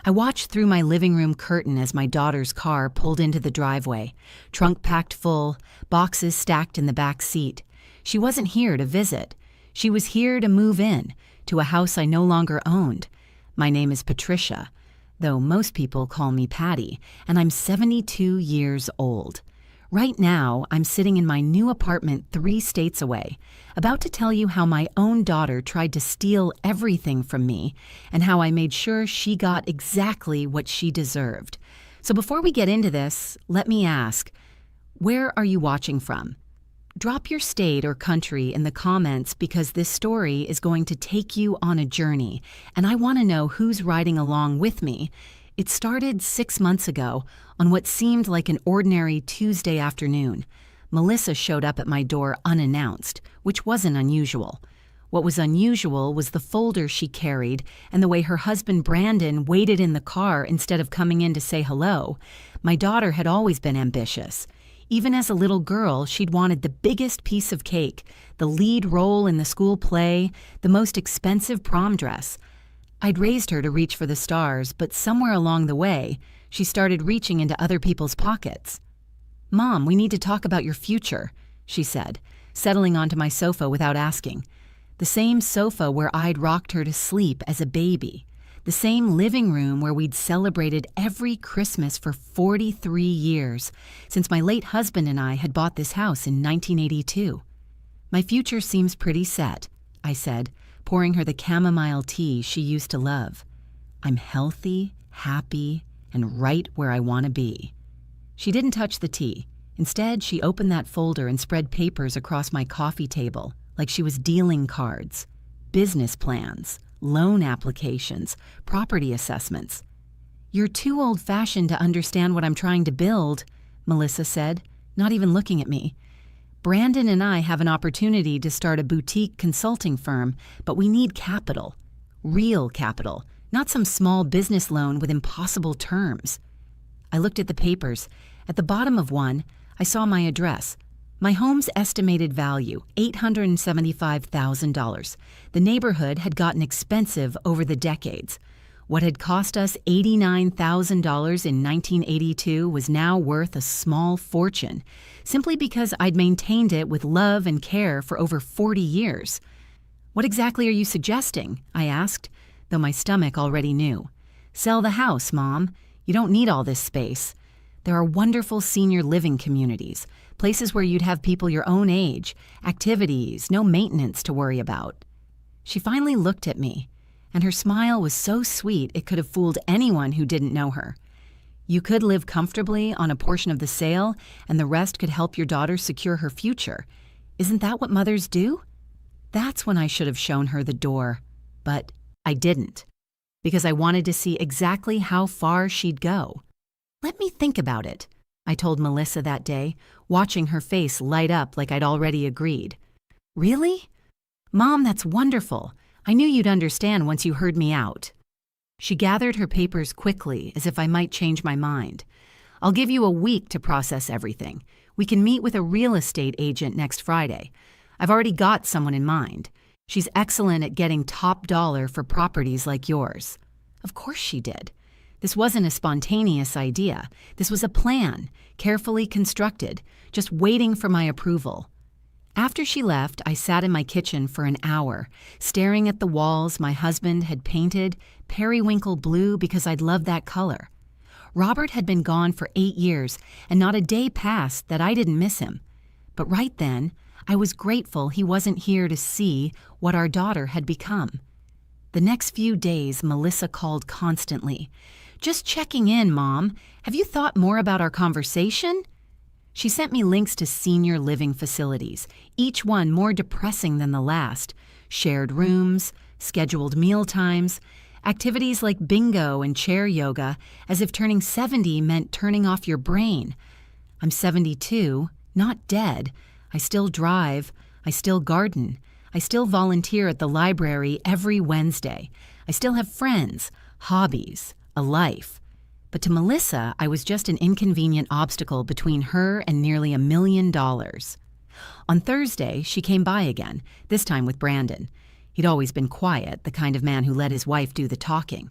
I watched through my living room curtain as my daughter's car pulled into the driveway, trunk packed full, boxes stacked in the back seat. She wasn't here to visit. She was here to move in, to a house I no longer owned. My name is Patricia, though most people call me Patty, and I'm 72 years old. Right now, I'm sitting in my new apartment 3 states away, about to tell you how my own daughter tried to steal everything from me and how I made sure she got exactly what she deserved. So before we get into this, let me ask, where are you watching from? Drop your state or country in the comments because this story is going to take you on a journey, and I want to know who's riding along with me. It started 6 months ago on what seemed like an ordinary Tuesday afternoon. Melissa showed up at my door unannounced, which wasn't unusual. What was unusual was the folder she carried and the way her husband Brandon waited in the car instead of coming in to say hello. My daughter had always been ambitious. Even as a little girl, she'd wanted the biggest piece of cake, the lead role in the school play, the most expensive prom dress. I'd raised her to reach for the stars, but somewhere along the way, she started reaching into other people's pockets. "Mom, we need to talk about your future," she said, settling onto my sofa without asking. The same sofa where I'd rocked her to sleep as a baby. The same living room where we'd celebrated every Christmas for 43 years, since my late husband and I had bought this house in 1982. "My future seems pretty set," I said, pouring her the chamomile tea she used to love. "I'm healthy, happy, and right where I want to be." She didn't touch the tea. Instead, she opened that folder and spread papers across my coffee table, like she was dealing cards, business plans, loan applications, property assessments. "You're too old-fashioned to understand what I'm trying to build," Melissa said, not even looking at me. "Brandon and I have an opportunity to start a boutique consulting firm, but we need capital. Real capital, not some small business loan with impossible terms." I looked at the papers. At the bottom of one, I saw my address. My home's estimated value, $875,000. The neighborhood had gotten expensive over the decades. What had cost us $89,000 in 1982 was now worth a small fortune, simply because I'd maintained it with love and care for over 40 years. "What exactly are you suggesting?" I asked, though my stomach already knew. "Sell the house, Mom. You don't need all this space. There are wonderful senior living communities, places where you'd have people your own age, activities, no maintenance to worry about." She finally looked at me, and her smile was so sweet it could have fooled anyone who didn't know her. "You could live comfortably on a portion of the sale, and the rest could help your daughter secure her future. Isn't that what mothers do?" That's when I should have shown her the door, but I didn't, because I wanted to see exactly how far she'd go. "Let me think about it," I told Melissa that day, watching her face light up like I'd already agreed. "Really? Mom, that's wonderful. I knew you'd understand once you heard me out." She gathered her papers quickly, as if I might change my mind. "I'll give you a week to process everything. We can meet with a real estate agent next Friday. I've already got someone in mind. She's excellent at getting top dollar for properties like yours." Of course she did. This wasn't a spontaneous idea. This was a plan, carefully constructed, just waiting for my approval. After she left, I sat in my kitchen for an hour, staring at the walls my husband had painted periwinkle blue because I'd loved that color. Robert had been gone for 8 years, and not a day passed that I didn't miss him. But right then, I was grateful he wasn't here to see what our daughter had become. The next few days, Melissa called constantly. "Just checking in, Mom. Have you thought more about our conversation?" She sent me links to senior living facilities, each one more depressing than the last. Shared rooms, scheduled meal times, activities like bingo and chair yoga, as if turning 70 meant turning off your brain. I'm 72, not dead. I still drive. I still garden. I still volunteer at the library every Wednesday. I still have friends, hobbies, a life. But to Melissa, I was just an inconvenient obstacle between her and nearly $1 million. On Thursday, she came by again, this time with Brandon. He'd always been quiet, the kind of man who let his wife do the talking.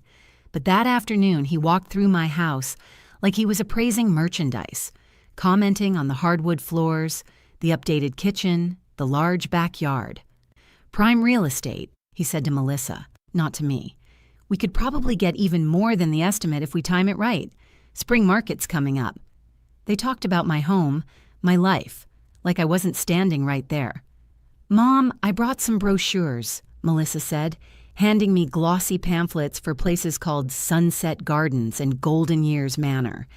But that afternoon, he walked through my house like he was appraising merchandise, commenting on the hardwood floors, the updated kitchen, the large backyard. "Prime real estate," he said to Melissa, not to me. "We could probably get even more than the estimate if we time it right. Spring market's coming up." They talked about my home, my life, like I wasn't standing right there. "Mom, I brought some brochures," Melissa said, handing me glossy pamphlets for places called Sunset Gardens and Golden Years Manor,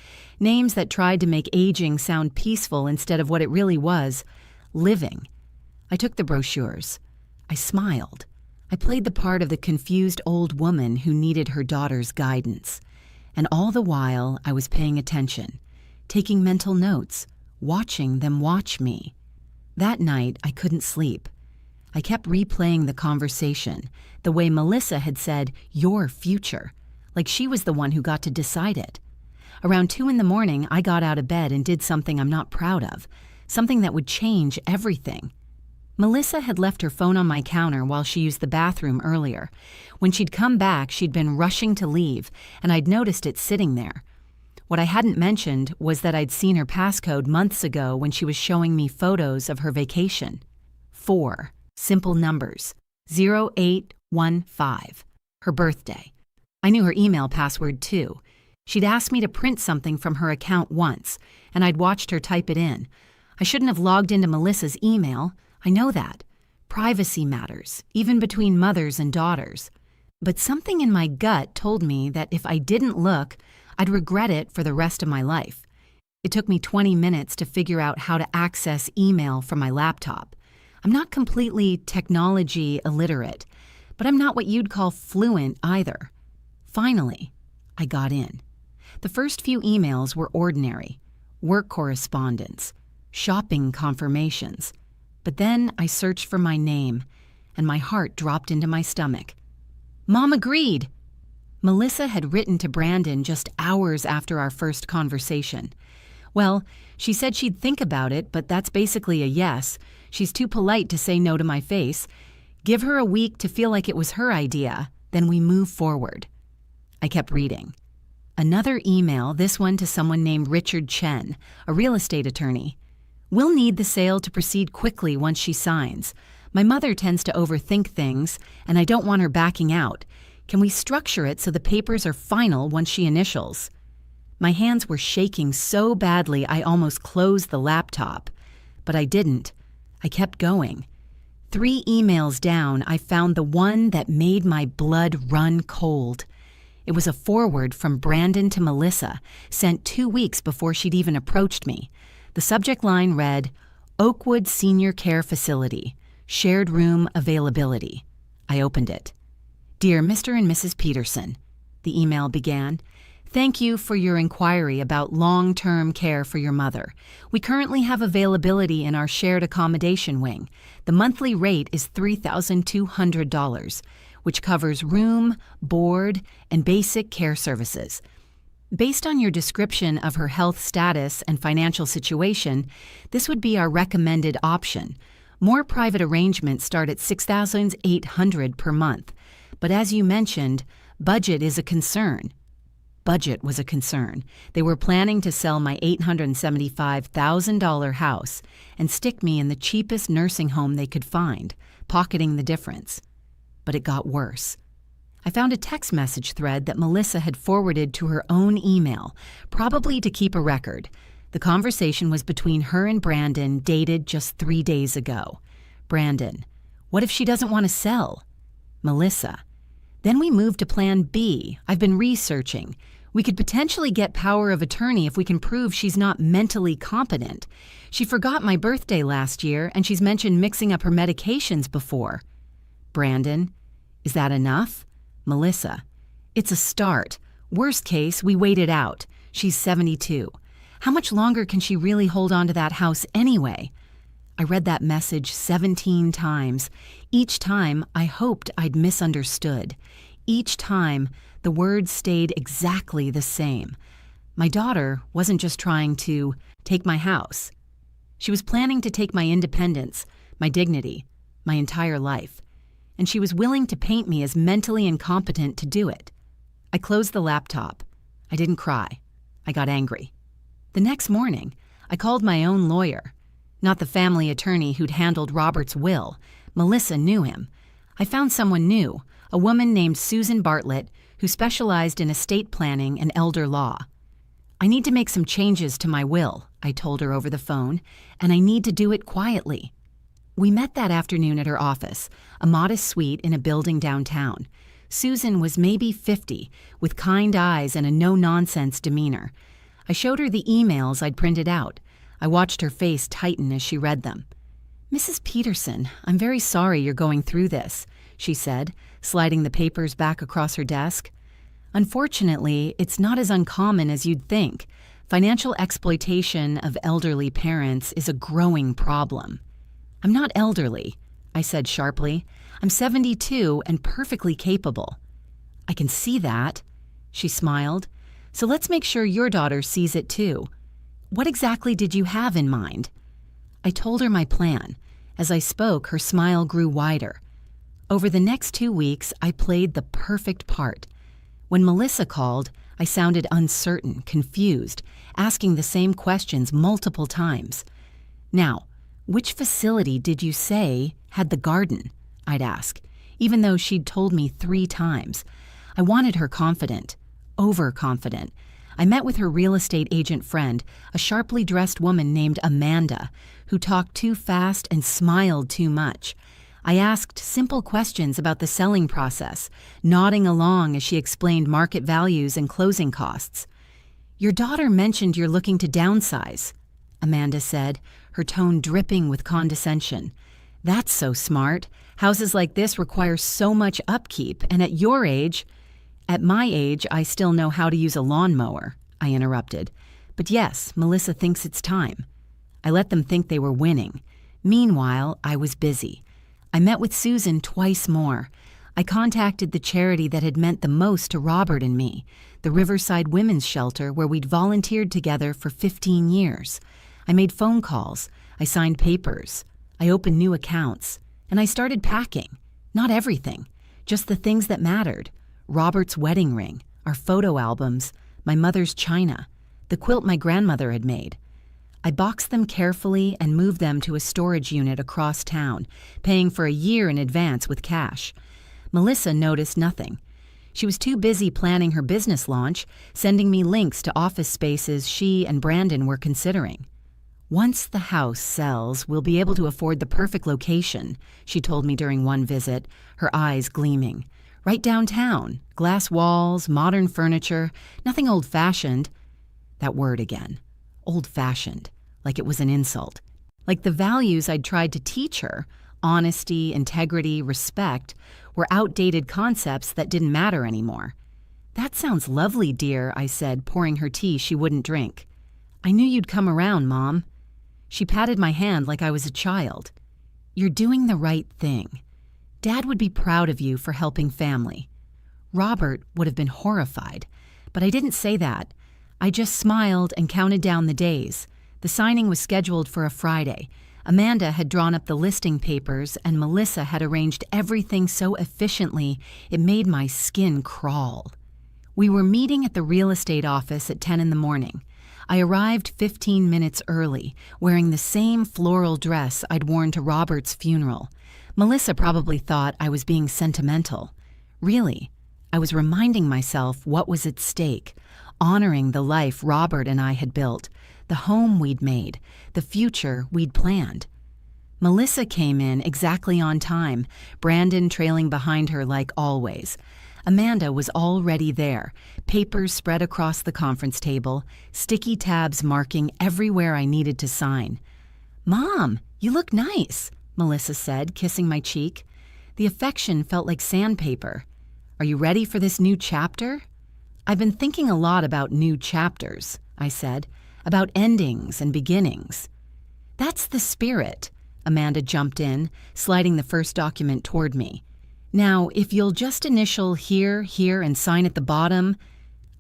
names that tried to make aging sound peaceful instead of what it really was, living. I took the brochures. I smiled. I played the part of the confused old woman who needed her daughter's guidance. And all the while, I was paying attention, taking mental notes, watching them watch me. That night, I couldn't sleep. I kept replaying the conversation, the way Melissa had said, "your future," like she was the one who got to decide it. Around 2 a.m, I got out of bed and did something I'm not proud of, something that would change everything. Melissa had left her phone on my counter while she used the bathroom earlier. When she'd come back, she'd been rushing to leave, and I'd noticed it sitting there. What I hadn't mentioned was that I'd seen her passcode months ago when she was showing me photos of her vacation. 4 simple numbers, 0815, her birthday. I knew her email password too. She'd asked me to print something from her account once, and I'd watched her type it in. I shouldn't have logged into Melissa's email. I know that. Privacy matters, even between mothers and daughters. But something in my gut told me that if I didn't look, I'd regret it for the rest of my life. It took me 20 minutes to figure out how to access email from my laptop. I'm not completely technology illiterate, but I'm not what you'd call fluent either. Finally, I got in. The first few emails were ordinary, work correspondence, shopping confirmations. But then I searched for my name, and my heart dropped into my stomach. Mom agreed. Melissa had written to Brandon just hours after our first conversation. Well, she said she'd think about it, but that's basically a yes. She's too polite to say no to my face. Give her a week to feel like it was her idea, then we move forward. I kept reading. Another email, this one to someone named Richard Chen, a real estate attorney. "We'll need the sale to proceed quickly once she signs. My mother tends to overthink things, and I don't want her backing out. Can we structure it so the papers are final once she initials?" My hands were shaking so badly I almost closed the laptop. But I didn't. I kept going. 3 emails down, I found the one that made my blood run cold. It was a forward from Brandon to Melissa, sent 2 weeks before she'd even approached me. The subject line read, "Oakwood Senior Care Facility, shared room availability." I opened it. "Dear Mr. and Mrs. Peterson," the email began, "thank you for your inquiry about long-term care for your mother. We currently have availability in our shared accommodation wing. The monthly rate is $3,200, which covers room, board, and basic care services. Based on your description of her health status and financial situation, this would be our recommended option. More private arrangements start at $6,800 per month. But as you mentioned, budget is a concern." Budget was a concern. They were planning to sell my $875,000 house and stick me in the cheapest nursing home they could find, pocketing the difference. But it got worse. I found a text message thread that Melissa had forwarded to her own email, probably to keep a record. The conversation was between her and Brandon, dated just 3 days ago. Brandon, "What if she doesn't want to sell?" Melissa, "Then we move to Plan B. I've been researching. We could potentially get power of attorney if we can prove she's not mentally competent. She forgot my birthday last year, and she's mentioned mixing up her medications before." Brandon, "Is that enough?" Melissa, "It's a start. Worst case, we wait it out. She's 72. How much longer can she really hold on to that house anyway?" I read that message 17 times. Each time, I hoped I'd misunderstood. Each time, the words stayed exactly the same. My daughter wasn't just trying to take my house. She was planning to take my independence, my dignity, my entire life. And she was willing to paint me as mentally incompetent to do it. I closed the laptop. I didn't cry. I got angry. The next morning, I called my own lawyer. Not the family attorney who'd handled Robert's will. Melissa knew him. I found someone new, a woman named Susan Bartlett, who specialized in estate planning and elder law. I need to make some changes to my will, I told her over the phone, and I need to do it quietly. We met that afternoon at her office, a modest suite in a building downtown. Susan was maybe 50, with kind eyes and a no-nonsense demeanor. I showed her the emails I'd printed out. I watched her face tighten as she read them. "Mrs. Peterson, I'm very sorry you're going through this," she said, sliding the papers back across her desk. "Unfortunately, it's not as uncommon as you'd think. Financial exploitation of elderly parents is a growing problem." "I'm not elderly," I said sharply. "I'm 72 and perfectly capable." "I can see that," she smiled. "So let's make sure your daughter sees it too. What exactly did you have in mind?" I told her my plan. As I spoke, her smile grew wider. Over the next 2 weeks, I played the perfect part. When Melissa called, I sounded uncertain, confused, asking the same questions multiple times. "Now, which facility did you say had the garden?" I'd ask, even though she'd told me 3 times. I wanted her confident, overconfident. I met with her real estate agent friend, a sharply dressed woman named Amanda, who talked too fast and smiled too much. I asked simple questions about the selling process, nodding along as she explained market values and closing costs. "Your daughter mentioned you're looking to downsize," Amanda said, her tone dripping with condescension. "That's so smart. Houses like this require so much upkeep, and at your age—" "At my age, I still know how to use a lawnmower," I interrupted. "But yes, Melissa thinks it's time." I let them think they were winning. Meanwhile, I was busy. I met with Susan twice more. I contacted the charity that had meant the most to Robert and me, the Riverside Women's Shelter where we'd volunteered together for 15 years. I made phone calls. I signed papers. I opened new accounts. And I started packing. Not everything, just the things that mattered. Robert's wedding ring, our photo albums, my mother's china, the quilt my grandmother had made. I boxed them carefully and moved them to a storage unit across town, paying for a year in advance with cash. Melissa noticed nothing. She was too busy planning her business launch, sending me links to office spaces she and Brandon were considering. "Once the house sells, we'll be able to afford the perfect location," she told me during one visit, her eyes gleaming. "Right downtown, glass walls, modern furniture, nothing old-fashioned." That word again. Old-fashioned. Like it was an insult. Like the values I'd tried to teach her, honesty, integrity, respect, were outdated concepts that didn't matter anymore. "That sounds lovely, dear," I said, pouring her tea she wouldn't drink. "I knew you'd come around, Mom." She patted my hand like I was a child. "You're doing the right thing. Dad would be proud of you for helping family." Robert would have been horrified, but I didn't say that. I just smiled and counted down the days. The signing was scheduled for a Friday. Amanda had drawn up the listing papers, and Melissa had arranged everything so efficiently it made my skin crawl. We were meeting at the real estate office at 10 in the morning. I arrived 15 minutes early, wearing the same floral dress I'd worn to Robert's funeral. Melissa probably thought I was being sentimental. Really, I was reminding myself what was at stake, honoring the life Robert and I had built, the home we'd made, the future we'd planned. Melissa came in exactly on time, Brandon trailing behind her like always. Amanda was already there, papers spread across the conference table, sticky tabs marking everywhere I needed to sign. "Mom, you look nice," Melissa said, kissing my cheek. The affection felt like sandpaper. "Are you ready for this new chapter?" "I've been thinking a lot about new chapters," I said, "about endings and beginnings." "That's the spirit," Amanda jumped in, sliding the first document toward me. "Now, if you'll just initial here, here, and sign at the bottom."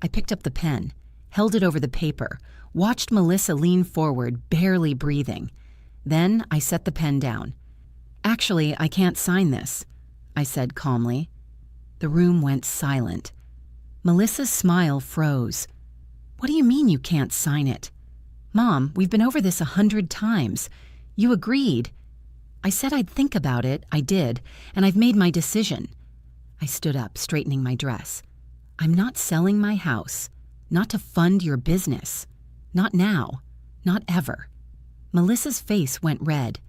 I picked up the pen, held it over the paper, watched Melissa lean forward, barely breathing. Then I set the pen down. "Actually, I can't sign this," I said calmly. The room went silent. Melissa's smile froze. What do you mean you can't sign it? Mom, we've been over this 100 times. You agreed. I said I'd think about it, I did, and I've made my decision. I stood up, straightening my dress. I'm not selling my house, not to fund your business. Not now, not ever. Melissa's face went red.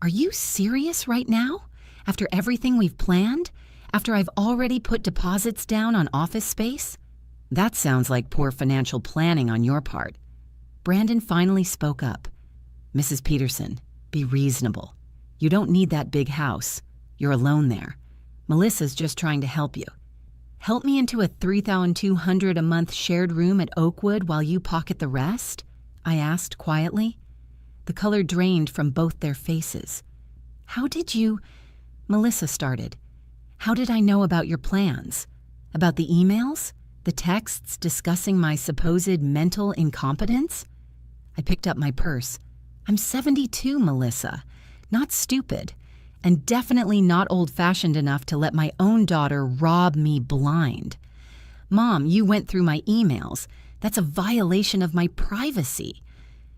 Are you serious right now? After everything we've planned? After I've already put deposits down on office space? That sounds like poor financial planning on your part. Brandon finally spoke up. Mrs. Peterson, be reasonable. You don't need that big house. You're alone there. Melissa's just trying to help you. Help me into a $3,200 a month shared room at Oakwood while you pocket the rest? I asked quietly. The color drained from both their faces. How did you... Melissa started. How did I know about your plans? About the emails? The texts discussing my supposed mental incompetence? I picked up my purse. I'm 72, Melissa. Not stupid. And definitely not old-fashioned enough to let my own daughter rob me blind. Mom, you went through my emails. That's a violation of my privacy.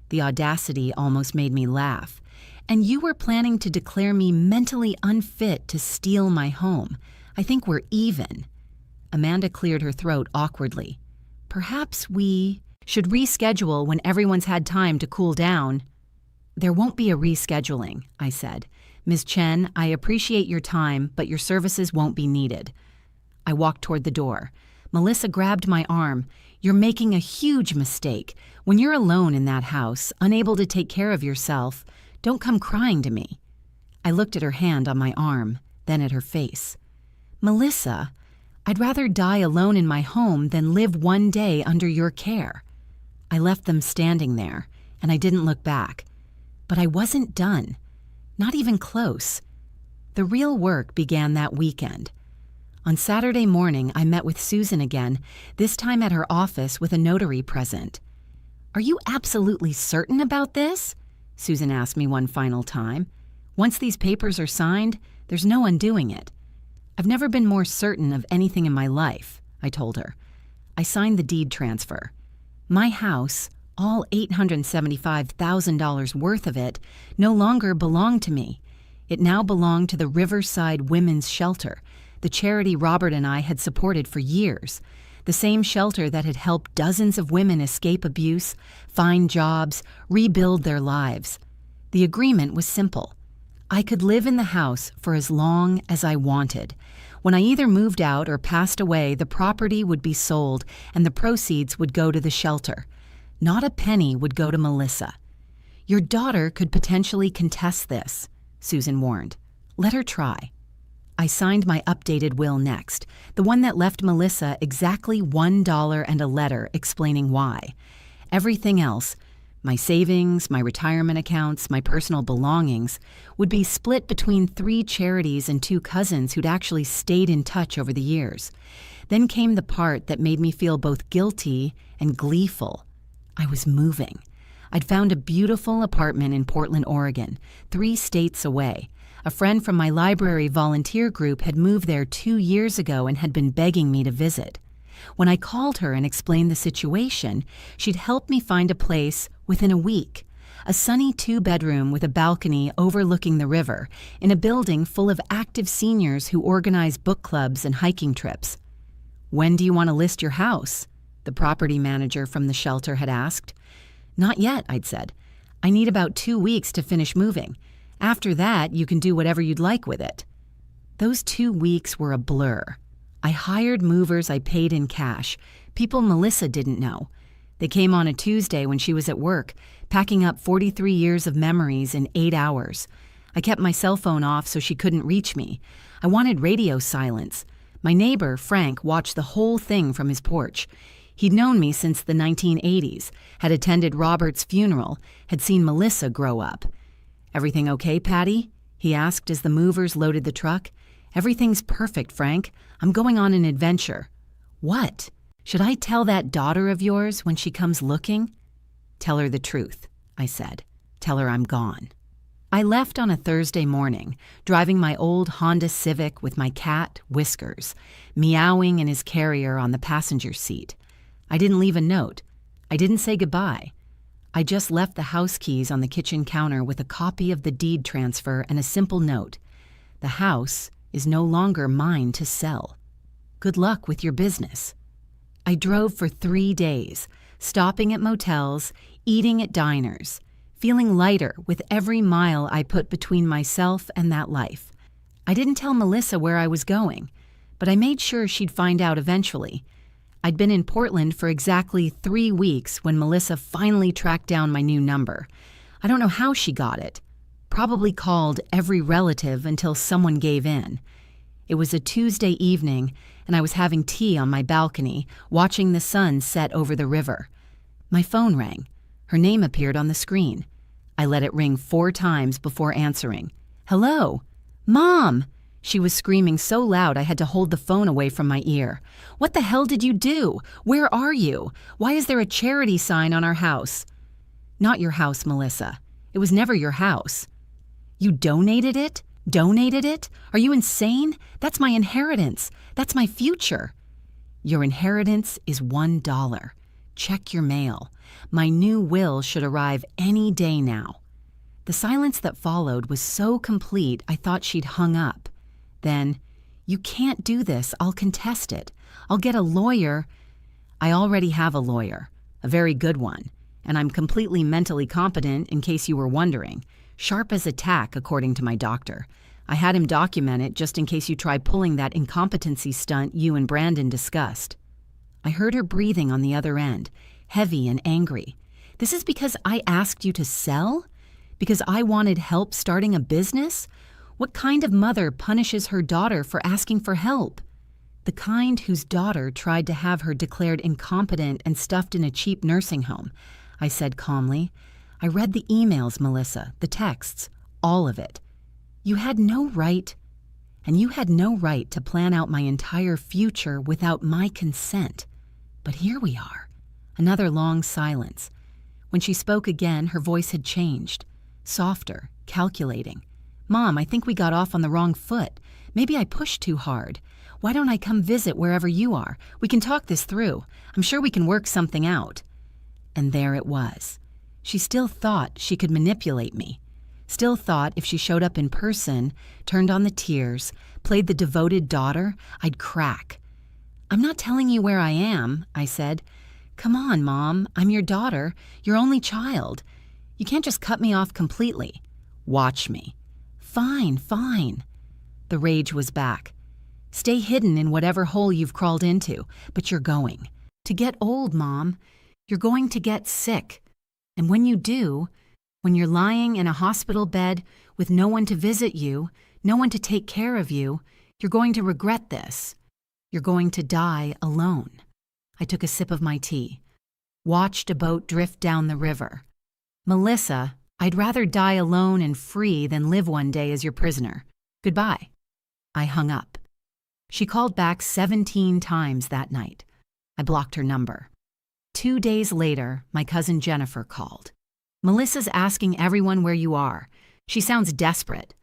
The audacity almost made me laugh. And you were planning to declare me mentally unfit to steal my home. I think we're even. Amanda cleared her throat awkwardly. Perhaps we should reschedule when everyone's had time to cool down. There won't be a rescheduling, I said. Ms. Chen, I appreciate your time, but your services won't be needed. I walked toward the door. Melissa grabbed my arm. You're making a huge mistake. When you're alone in that house, unable to take care of yourself, don't come crying to me. I looked at her hand on my arm, then at her face. Melissa, I'd rather die alone in my home than live one day under your care. I left them standing there, and I didn't look back. But I wasn't done. Not even close. The real work began that weekend. On Saturday morning, I met with Susan again, this time at her office with a notary present. Are you absolutely certain about this? Susan asked me one final time. Once these papers are signed, there's no undoing it. I've never been more certain of anything in my life, I told her. I signed the deed transfer. My house, all $875,000 worth of it, no longer belonged to me. It now belonged to the Riverside Women's Shelter, the charity Robert and I had supported for years, the same shelter that had helped dozens of women escape abuse, find jobs, rebuild their lives. The agreement was simple. I could live in the house for as long as I wanted. When I either moved out or passed away, the property would be sold and the proceeds would go to the shelter. Not a penny would go to Melissa. Your daughter could potentially contest this, Susan warned. Let her try. I signed my updated will next, the one that left Melissa exactly $1 and a letter explaining why. Everything else, my savings, my retirement accounts, my personal belongings, would be split between 3 charities and 2 cousins who'd actually stayed in touch over the years. Then came the part that made me feel both guilty and gleeful. I was moving. I'd found a beautiful apartment in Portland, Oregon, 3 states away. A friend from my library volunteer group had moved there 2 years ago and had been begging me to visit. When I called her and explained the situation, she'd helped me find a place within a week. A sunny 2-bedroom with a balcony overlooking the river in a building full of active seniors who organize book clubs and hiking trips. When do you want to list your house? The property manager from the shelter had asked. Not yet, I'd said. I need about 2 weeks to finish moving. After that, you can do whatever you'd like with it. Those 2 weeks were a blur. I hired movers I paid in cash, people Melissa didn't know. They came on a Tuesday when she was at work, packing up 43 years of memories in 8 hours. I kept my cell phone off so she couldn't reach me. I wanted radio silence. My neighbor, Frank, watched the whole thing from his porch. He'd known me since the 1980s, had attended Robert's funeral, had seen Melissa grow up. Everything okay, Patty? He asked as the movers loaded the truck. Everything's perfect, Frank. I'm going on an adventure. What? Should I tell that daughter of yours when she comes looking? Tell her the truth, I said. Tell her I'm gone. I left on a Thursday morning, driving my old Honda Civic with my cat, Whiskers, meowing in his carrier on the passenger seat. I didn't leave a note. I didn't say goodbye. I just left the house keys on the kitchen counter with a copy of the deed transfer and a simple note. The house is no longer mine to sell. Good luck with your business. I drove for 3 days, stopping at motels, eating at diners, feeling lighter with every mile I put between myself and that life. I didn't tell Melissa where I was going, but I made sure she'd find out eventually. I'd been in Portland for exactly 3 weeks when Melissa finally tracked down my new number. I don't know how she got it. Probably called every relative until someone gave in. It was a Tuesday evening, and I was having tea on my balcony, watching the sun set over the river. My phone rang. Her name appeared on the screen. I let it ring 4 times before answering. "Hello? Mom!" She was screaming so loud I had to hold the phone away from my ear. "What the hell did you do? Where are you? Why is there a charity sign on our house?" "Not your house, Melissa. It was never your house." "You donated it? Donated it? Are you insane? That's my inheritance. That's my future." "Your inheritance is $1. Check your mail. My new will should arrive any day now." The silence that followed was so complete I thought she'd hung up. Then, "You can't do this. I'll contest it. I'll get a lawyer." "I already have a lawyer, a very good one, and I'm completely mentally competent in case you were wondering. Sharp as a tack, according to my doctor. I had him document it just in case you try pulling that incompetency stunt you and Brandon discussed." I heard her breathing on the other end, heavy and angry. "This is because I asked you to sell? Because I wanted help starting a business? What kind of mother punishes her daughter for asking for help?" "The kind whose daughter tried to have her declared incompetent and stuffed in a cheap nursing home," I said calmly. "I read the emails, Melissa, the texts, all of it. You had no right to plan out my entire future without my consent. But here we are." Another long silence. When she spoke again, her voice had changed. Softer, calculating. "Mom, I think we got off on the wrong foot. Maybe I pushed too hard. Why don't I come visit wherever you are? We can talk this through. I'm sure we can work something out." And there it was. She still thought she could manipulate me. Still thought if she showed up in person, turned on the tears, played the devoted daughter, I'd crack. "I'm not telling you where I am," I said. "Come on, Mom. I'm your daughter, your only child. You can't just cut me off completely." "Watch me." "Fine, fine." The rage was back. "Stay hidden in whatever hole you've crawled into, but you're going to get old, Mom. You're going to get sick. And when you do, when you're lying in a hospital bed with no one to visit you, no one to take care of you, you're going to regret this. You're going to die alone." I took a sip of my tea, watched a boat drift down the river. "Melissa, I'd rather die alone and free than live one day as your prisoner. Goodbye." I hung up. She called back 17 times that night. I blocked her number. 2 days later, my cousin Jennifer called. "Melissa's asking everyone where you are. She sounds desperate."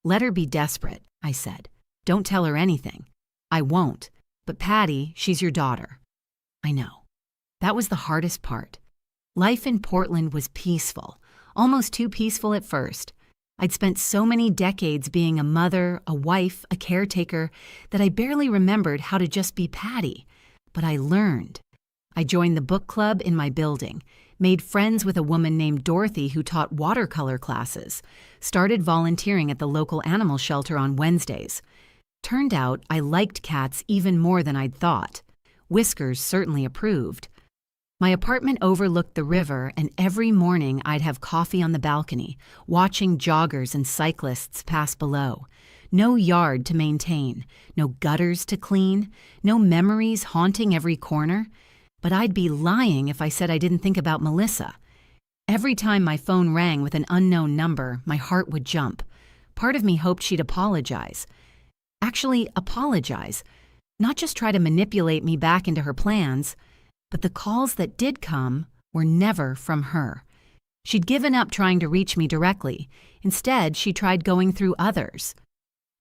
"Let her be desperate," I said. "Don't tell her anything." "I won't. But Patty, she's your daughter." I know. That was the hardest part. Life in Portland was peaceful, almost too peaceful at first. I'd spent so many decades being a mother, a wife, a caretaker, that I barely remembered how to just be Patty. But I learned. I joined the book club in my building, made friends with a woman named Dorothy who taught watercolor classes, started volunteering at the local animal shelter on Wednesdays. Turned out I liked cats even more than I'd thought. Whiskers certainly approved. My apartment overlooked the river, and every morning I'd have coffee on the balcony, watching joggers and cyclists pass below. No yard to maintain, no gutters to clean, no memories haunting every corner. But I'd be lying if I said I didn't think about Melissa. Every time my phone rang with an unknown number, my heart would jump. Part of me hoped she'd apologize. Actually, apologize. Not just try to manipulate me back into her plans. But the calls that did come were never from her. She'd given up trying to reach me directly. Instead, she tried going through others.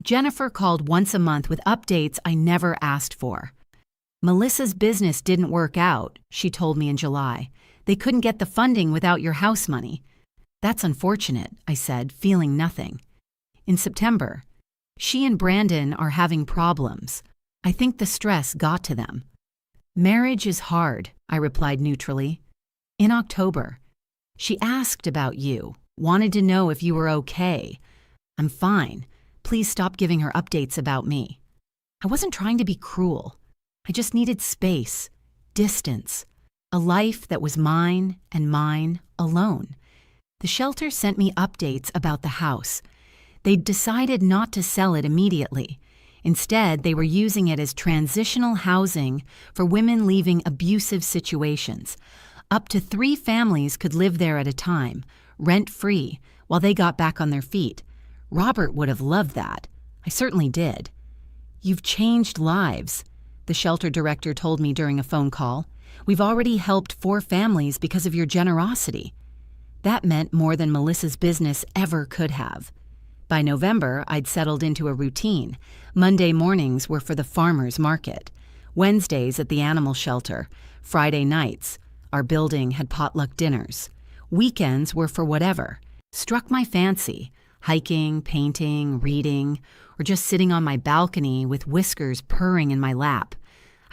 Jennifer called once a month with updates I never asked for. Melissa's business didn't work out, she told me in July. They couldn't get the funding without your house money. That's unfortunate, I said, feeling nothing. In September, she and Brandon are having problems. I think the stress got to them. Marriage is hard, I replied neutrally. In October, she asked about you, wanted to know if you were okay. I'm fine. Please stop giving her updates about me. I wasn't trying to be cruel. I just needed space, distance, a life that was mine and mine alone. The shelter sent me updates about the house. They'd decided not to sell it immediately. Instead, they were using it as transitional housing for women leaving abusive situations. Up to 3 families could live there at a time, rent-free, while they got back on their feet. Robert would have loved that. I certainly did. You've changed lives, the shelter director told me during a phone call. We've already helped 4 families because of your generosity. That meant more than Melissa's business ever could have. By November, I'd settled into a routine. Monday mornings were for the farmers market, Wednesdays at the animal shelter, Friday nights. Our building had potluck dinners. Weekends were for whatever struck my fancy, hiking, painting, reading, or just sitting on my balcony with whiskers purring in my lap.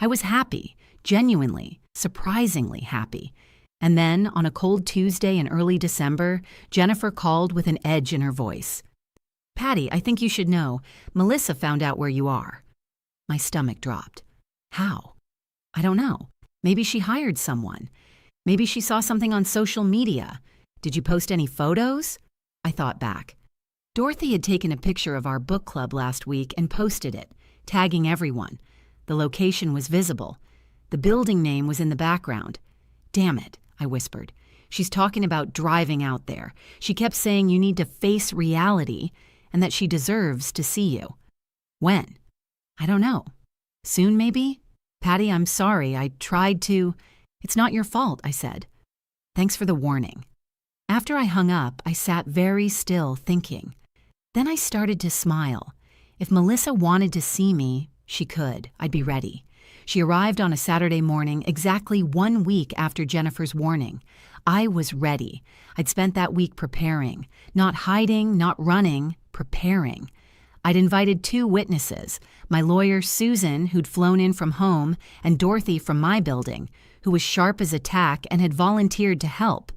I was happy, genuinely, surprisingly happy. And then, on a cold Tuesday in early December, Jennifer called with an edge in her voice. Patty, I think you should know, Melissa found out where you are. My stomach dropped. How? I don't know. Maybe she hired someone. Maybe she saw something on social media. Did you post any photos? I thought back. Dorothy had taken a picture of our book club last week and posted it, tagging everyone. The location was visible. The building name was in the background. Damn it, I whispered. She's talking about driving out there. She kept saying you need to face reality and that she deserves to see you. When? I don't know. Soon, maybe? Patty, I'm sorry. I tried to. It's not your fault, I said. Thanks for the warning. After I hung up, I sat very still thinking. Then I started to smile. If Melissa wanted to see me, she could. I'd be ready. She arrived on a Saturday morning exactly 1 week after Jennifer's warning. I was ready. I'd spent that week preparing. Not hiding, not running, preparing. I'd invited 2 witnesses, my lawyer Susan, who'd flown in from home, and Dorothy from my building, who was sharp as a tack and had volunteered to help.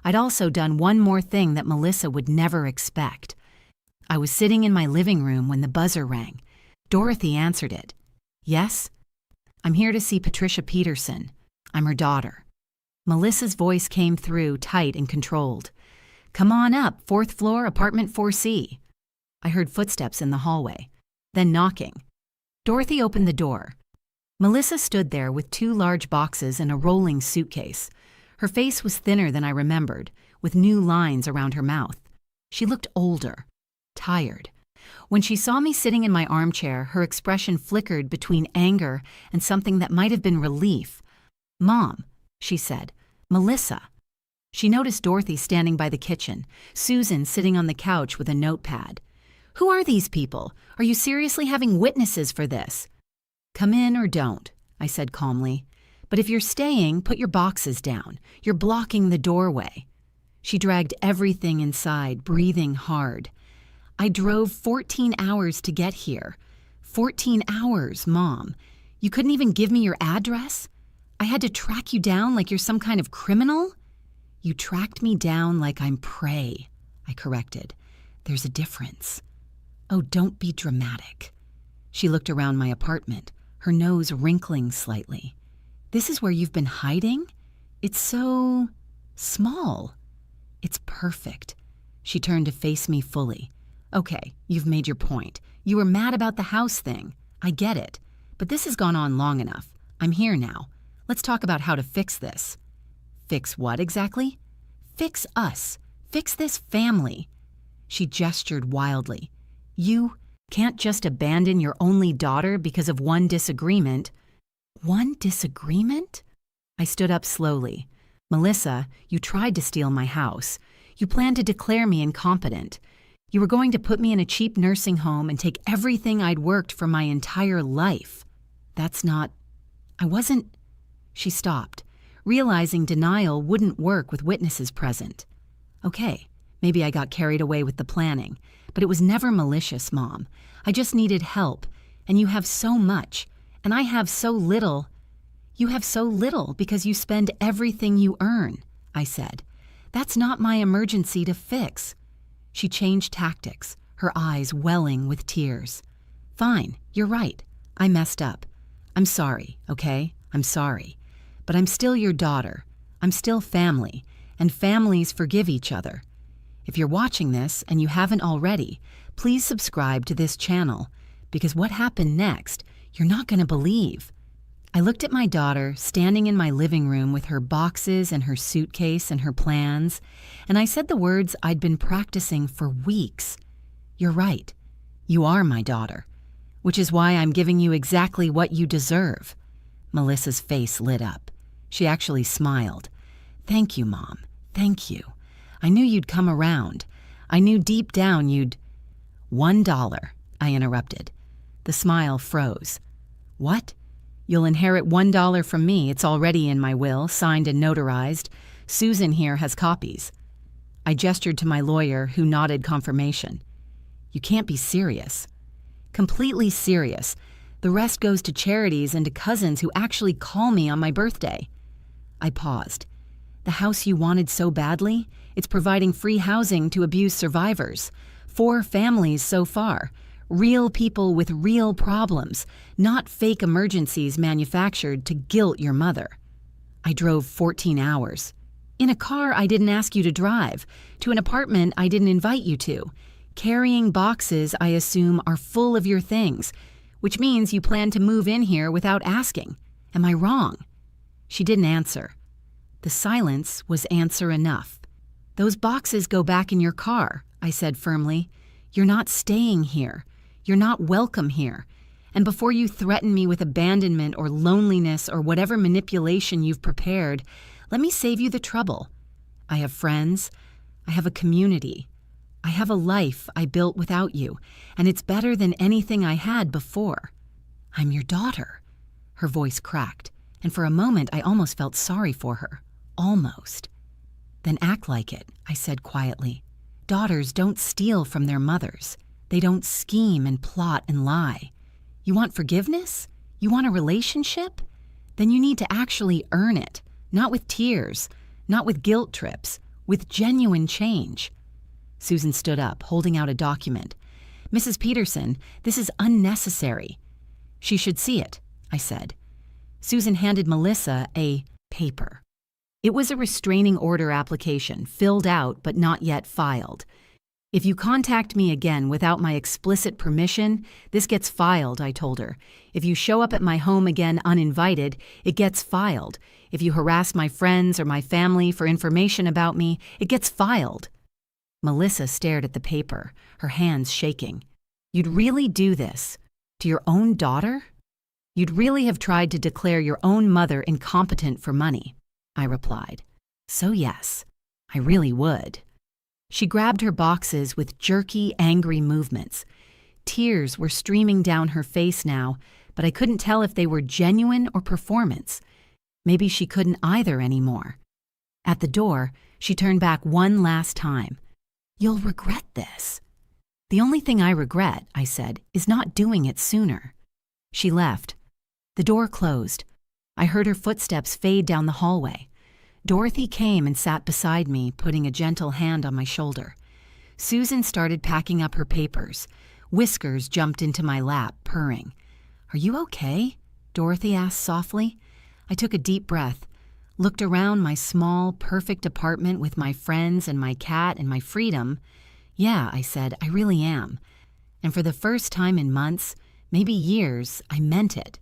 I'd also done one more thing that Melissa would never expect. I was sitting in my living room when the buzzer rang. Dorothy answered it. Yes? I'm here to see Patricia Peterson. I'm her daughter. Melissa's voice came through, tight and controlled. Come on up, 4th floor, apartment 4C. I heard footsteps in the hallway, then knocking. Dorothy opened the door. Melissa stood there with 2 large boxes and a rolling suitcase. Her face was thinner than I remembered, with new lines around her mouth. She looked older, tired. When she saw me sitting in my armchair, her expression flickered between anger and something that might have been relief. Mom, she said. Melissa. She noticed Dorothy standing by the kitchen, Susan sitting on the couch with a notepad. Who are these people? Are you seriously having witnesses for this? Come in or don't, I said calmly. But if you're staying, put your boxes down. You're blocking the doorway. She dragged everything inside, breathing hard. I drove 14 hours to get here. 14 hours, Mom. You couldn't even give me your address? I had to track you down like you're some kind of criminal? You tracked me down like I'm prey, I corrected. There's a difference. Oh, don't be dramatic. She looked around my apartment, her nose wrinkling slightly. This is where you've been hiding? It's so small. It's perfect. She turned to face me fully. Okay, you've made your point. You were mad about the house thing. I get it. But this has gone on long enough. I'm here now. Let's talk about how to fix this. Fix what exactly? Fix us. Fix this family. She gestured wildly. You can't just abandon your only daughter because of one disagreement. One disagreement? I stood up slowly. Melissa, you tried to steal my house. You planned to declare me incompetent. You were going to put me in a cheap nursing home and take everything I'd worked for my entire life. That's not... I wasn't... She stopped, realizing denial wouldn't work with witnesses present. Okay, maybe I got carried away with the planning, but it was never malicious, Mom. I just needed help, and you have so much, and I have so little. You have so little because you spend everything you earn, I said. That's not my emergency to fix. She changed tactics, her eyes welling with tears. Fine, you're right. I messed up. I'm sorry, okay? I'm sorry. But I'm still your daughter. I'm still family, and families forgive each other. If you're watching this and you haven't already, please subscribe to this channel, because what happened next, you're not going to believe. I looked at my daughter standing in my living room with her boxes and her suitcase and her plans, and I said the words I'd been practicing for weeks. You're right. You are my daughter, which is why I'm giving you exactly what you deserve. Melissa's face lit up. She actually smiled. Thank you, Mom. Thank you. I knew you'd come around. I knew deep down you'd... $1, I interrupted. The smile froze. What? You'll inherit $1 from me. It's already in my will, signed and notarized. Susan here has copies. I gestured to my lawyer, who nodded confirmation. You can't be serious. Completely serious. The rest goes to charities and to cousins who actually call me on my birthday. I paused. The house you wanted so badly? It's providing free housing to abuse survivors. 4 families so far. Real people with real problems, not fake emergencies manufactured to guilt your mother. I drove 14 hours. In a car I didn't ask you to drive, to an apartment I didn't invite you to, carrying boxes I assume are full of your things, which means you plan to move in here without asking. Am I wrong? She didn't answer. The silence was answer enough. Those boxes go back in your car, I said firmly. You're not staying here. You're not welcome here. And before you threaten me with abandonment or loneliness or whatever manipulation you've prepared, let me save you the trouble. I have friends. I have a community. I have a life I built without you, and it's better than anything I had before. I'm your daughter. Her voice cracked, and for a moment I almost felt sorry for her. Almost. Then act like it, I said quietly. Daughters don't steal from their mothers. They don't scheme and plot and lie. You want forgiveness? You want a relationship? Then you need to actually earn it, not with tears, not with guilt trips, with genuine change. Susan stood up, holding out a document. Mrs. Peterson, this is unnecessary. She should see it, I said. Susan handed Melissa a paper. It was a restraining order application, filled out but not yet filed. If you contact me again without my explicit permission, this gets filed, I told her. If you show up at my home again uninvited, it gets filed. If you harass my friends or my family for information about me, it gets filed. Melissa stared at the paper, her hands shaking. You'd really do this? To your own daughter? You'd really have tried to declare your own mother incompetent for money, I replied. So yes, I really would. She grabbed her boxes with jerky, angry movements. Tears were streaming down her face now, but I couldn't tell if they were genuine or performance. Maybe she couldn't either anymore. At the door, she turned back one last time. You'll regret this. The only thing I regret, I said, is not doing it sooner. She left. The door closed. I heard her footsteps fade down the hallway. Dorothy came and sat beside me, putting a gentle hand on my shoulder. Susan started packing up her papers. Whiskers jumped into my lap, purring. Are you okay? Dorothy asked softly. I took a deep breath, looked around my small, perfect apartment with my friends and my cat and my freedom. Yeah, I said, I really am. And for the first time in months, maybe years, I meant it.